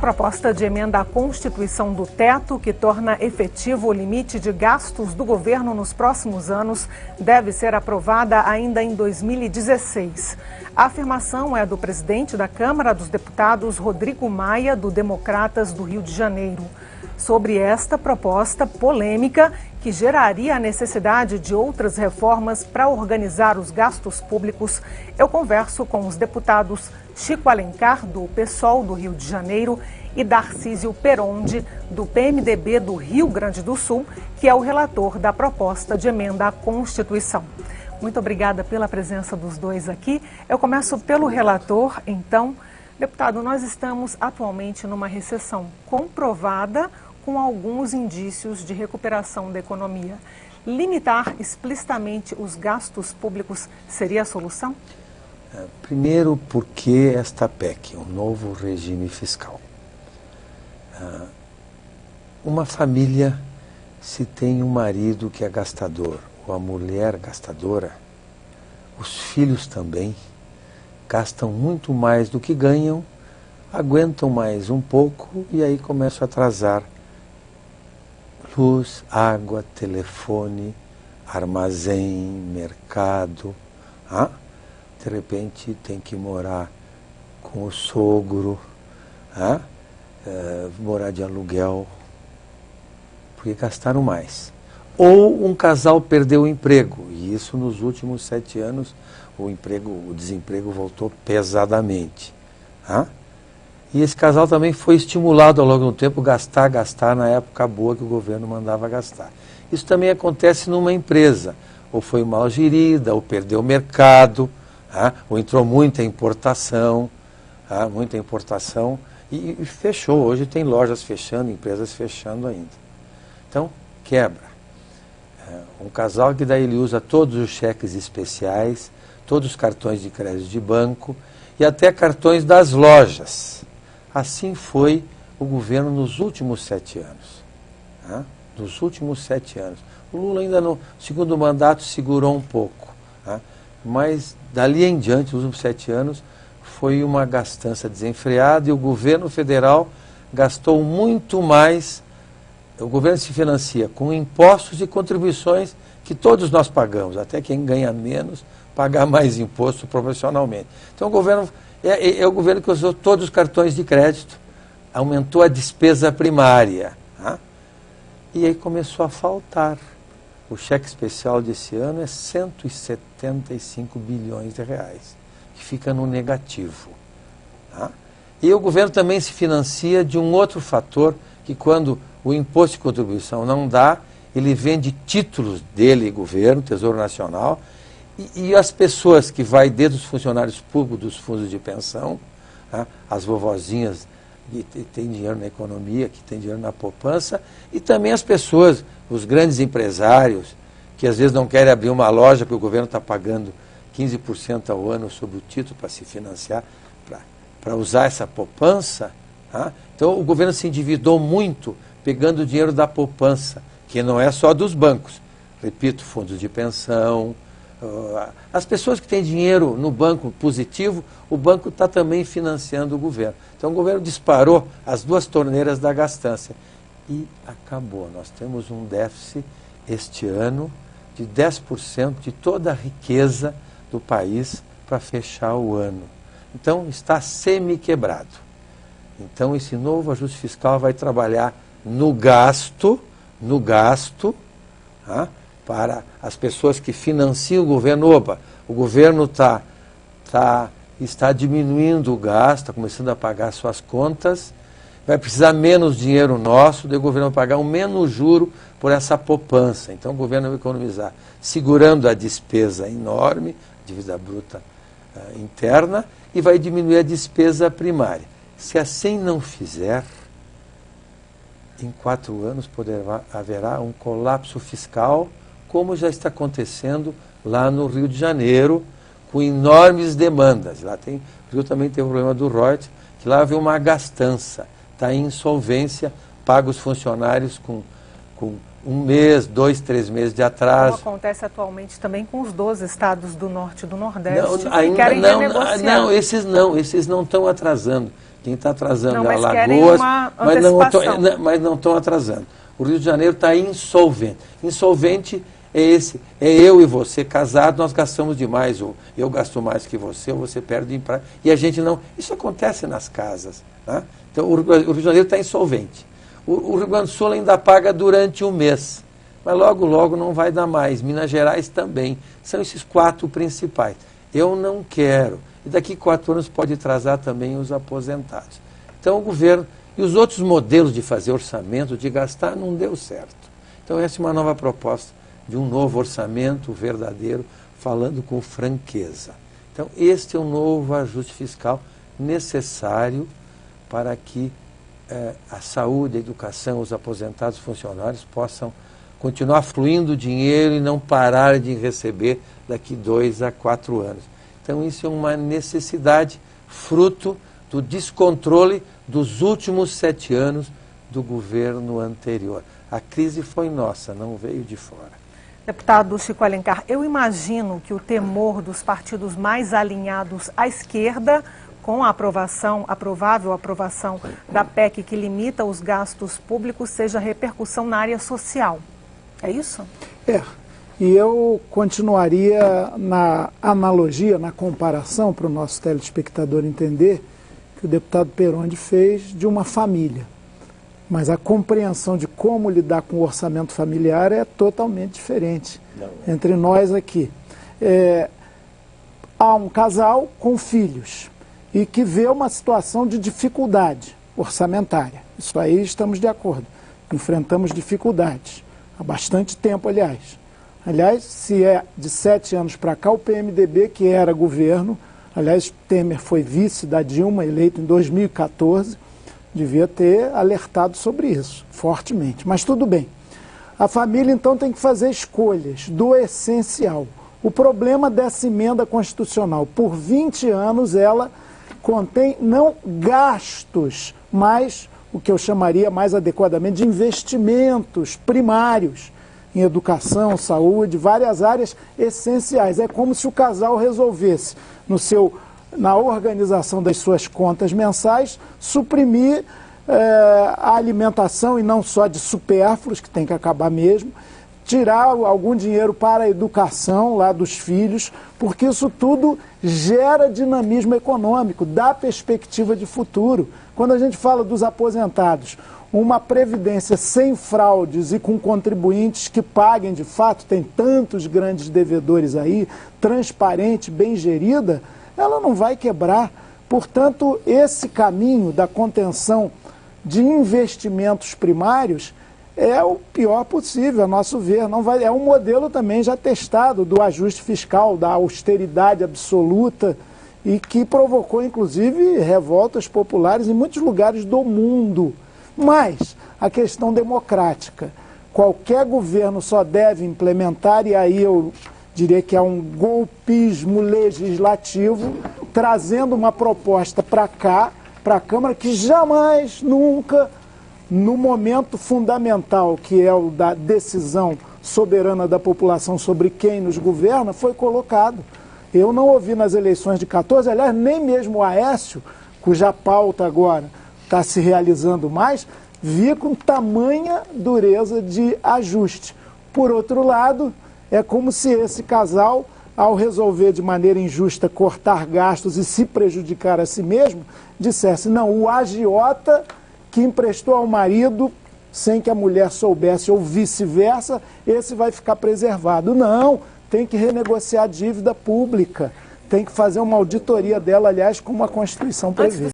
proposta de emenda à Constituição do Teto, que torna efetivo o limite de gastos do governo nos próximos anos, deve ser aprovada ainda em 2016. A afirmação é do presidente da Câmara dos Deputados, Rodrigo Maia, do Democratas do Rio de Janeiro. Sobre esta proposta polêmica, que geraria a necessidade de outras reformas para organizar os gastos públicos, eu converso com os deputados Chico Alencar, do PSOL do Rio de Janeiro, e Darcísio Peronde, do PMDB do Rio Grande do Sul, que é o relator da proposta de emenda à Constituição. Muito obrigada pela presença dos dois aqui. Eu começo pelo relator, então. Deputado, nós estamos atualmente numa recessão comprovada, com alguns indícios de recuperação da economia. Limitar explicitamente os gastos públicos seria a solução? Primeiro, porque esta PEC, um novo regime fiscal. Uma família, se tem um marido que é gastador, ou a mulher gastadora, os filhos também gastam muito mais do que ganham, aguentam mais um pouco e aí começam a atrasar luz, água, telefone, armazém, mercado. De repente tem que morar com o sogro, morar de aluguel, porque gastaram mais. Ou um casal perdeu o emprego, e isso nos últimos 7 anos o desemprego voltou pesadamente. E esse casal também foi estimulado ao longo do tempo a gastar na época boa que o governo mandava gastar. Isso também acontece numa empresa, ou foi mal gerida, ou perdeu o mercado, ou entrou muita importação, e fechou. Hoje tem lojas fechando, empresas fechando ainda. Então, quebra. Um casal que daí ele usa todos os cheques especiais, todos os cartões de crédito de banco e até cartões das lojas. Assim foi o governo nos últimos 7 anos. Nos últimos 7 anos. O Lula ainda no segundo mandato segurou um pouco. Mas dali em diante, nos últimos 7 anos, foi uma gastança desenfreada e o governo federal gastou muito mais. O governo se financia com impostos e contribuições que todos nós pagamos, até quem ganha menos pagar mais imposto proporcionalmente. Então o governo é o governo que usou todos os cartões de crédito, aumentou a despesa primária. E aí começou a faltar. O cheque especial desse ano é 175 bilhões de reais, que fica no negativo. E o governo também se financia de um outro fator, que quando o imposto de contribuição não dá, ele vende títulos dele, governo, Tesouro Nacional, e as pessoas que vai desde os funcionários públicos dos fundos de pensão, as vovozinhas que têm dinheiro na economia, que têm dinheiro na poupança, e também as pessoas, os grandes empresários, que às vezes não querem abrir uma loja porque o governo está pagando 15% ao ano sobre o título para se financiar, para usar essa poupança. Então o governo se endividou muito pegando o dinheiro da poupança, que não é só dos bancos. Repito, fundos de pensão. As pessoas que têm dinheiro no banco positivo, o banco está também financiando o governo. Então o governo disparou as 2 torneiras da gastança. E acabou. Nós temos um déficit este ano de 10% de toda a riqueza do país para fechar o ano. Então está semi-quebrado. Então esse novo ajuste fiscal vai trabalhar no gasto, para as pessoas que financiam o governo. O governo está diminuindo o gasto, está começando a pagar suas contas, vai precisar menos dinheiro nosso, daí o governo vai pagar um menos juro por essa poupança. Então o governo vai economizar, segurando a despesa enorme, dívida bruta interna, e vai diminuir a despesa primária. Se assim não fizer, em 4 anos haverá um colapso fiscal, como já está acontecendo lá no Rio de Janeiro, com enormes demandas. Lá o Rio também tem o problema do Reut, que lá havia uma gastança, está em insolvência, paga os funcionários com 1 mês, 2, 3 meses de atraso. Como acontece atualmente também com os 12 estados do Norte e do Nordeste que querem renegociar. Esses não estão atrasando. Quem está atrasando não, é mas Alagoas, mas não estão atrasando. O Rio de Janeiro está insolvente. Insolvente é eu e você casados, nós gastamos demais, ou eu gasto mais que você, ou você perde empréstimo. E a gente não. Isso acontece nas casas. Tá? Então o Rio de Janeiro está insolvente. O Rio Grande do Sul ainda paga durante um mês. Mas logo, logo não vai dar mais. Minas Gerais também. São esses 4 principais. Eu não quero. E daqui 4 anos pode atrasar também os aposentados. Então o governo e os outros modelos de fazer orçamento, de gastar, não deu certo. Então essa é uma nova proposta de um novo orçamento verdadeiro, falando com franqueza. Então este é um novo ajuste fiscal necessário para que a saúde, a educação, os aposentados, os funcionários possam continuar fluindo dinheiro e não parar de receber daqui 2 a 4 anos. Então isso é uma necessidade, fruto do descontrole dos últimos 7 anos do governo anterior. A crise foi nossa, não veio de fora. Deputado Chico Alencar, eu imagino que o temor dos partidos mais alinhados à esquerda, com a provável aprovação da PEC que limita os gastos públicos, seja repercussão na área social. É isso? E eu continuaria na analogia, na comparação, para o nosso telespectador entender, que o deputado Perondi fez de uma família. Mas a compreensão de como lidar com o orçamento familiar é totalmente diferente entre nós aqui. Há um casal com filhos e que vê uma situação de dificuldade orçamentária. Isso aí estamos de acordo. Enfrentamos dificuldades. Há bastante tempo, aliás. Aliás, se é de 7 anos para cá, o PMDB, que era governo, aliás, Temer foi vice da Dilma, eleito em 2014, devia ter alertado sobre isso, fortemente. Mas tudo bem. A família, então, tem que fazer escolhas do essencial. O problema dessa emenda constitucional, por 20 anos, ela contém não gastos, mas o que eu chamaria mais adequadamente de investimentos primários em educação, saúde, várias áreas essenciais. É como se o casal resolvesse, na organização das suas contas mensais, suprimir a alimentação, e não só de supérfluos, que tem que acabar mesmo, tirar algum dinheiro para a educação lá dos filhos, porque isso tudo gera dinamismo econômico, dá perspectiva de futuro. Quando a gente fala dos aposentados, uma previdência sem fraudes e com contribuintes que paguem de fato, tem tantos grandes devedores aí, transparente, bem gerida, ela não vai quebrar. Portanto, esse caminho da contenção de investimentos primários é o pior possível, a nosso ver. É um modelo também já testado do ajuste fiscal, da austeridade absoluta, e que provocou, inclusive, revoltas populares em muitos lugares do mundo. Mas a questão democrática, qualquer governo só deve implementar, e aí eu diria que é um golpismo legislativo, trazendo uma proposta para cá, para a Câmara, que jamais, nunca, no momento fundamental, que é o da decisão soberana da população sobre quem nos governa, foi colocado. Eu não ouvi nas eleições de 14, aliás, nem mesmo o Aécio, cuja pauta agora está se realizando mais, via com tamanha dureza de ajuste. Por outro lado, é como se esse casal, ao resolver de maneira injusta cortar gastos e se prejudicar a si mesmo, dissesse, não, o agiota que emprestou ao marido sem que a mulher soubesse ou vice-versa, esse vai ficar preservado. Não, tem que renegociar a dívida pública, tem que fazer uma auditoria dela, aliás, como a Constituição prevê.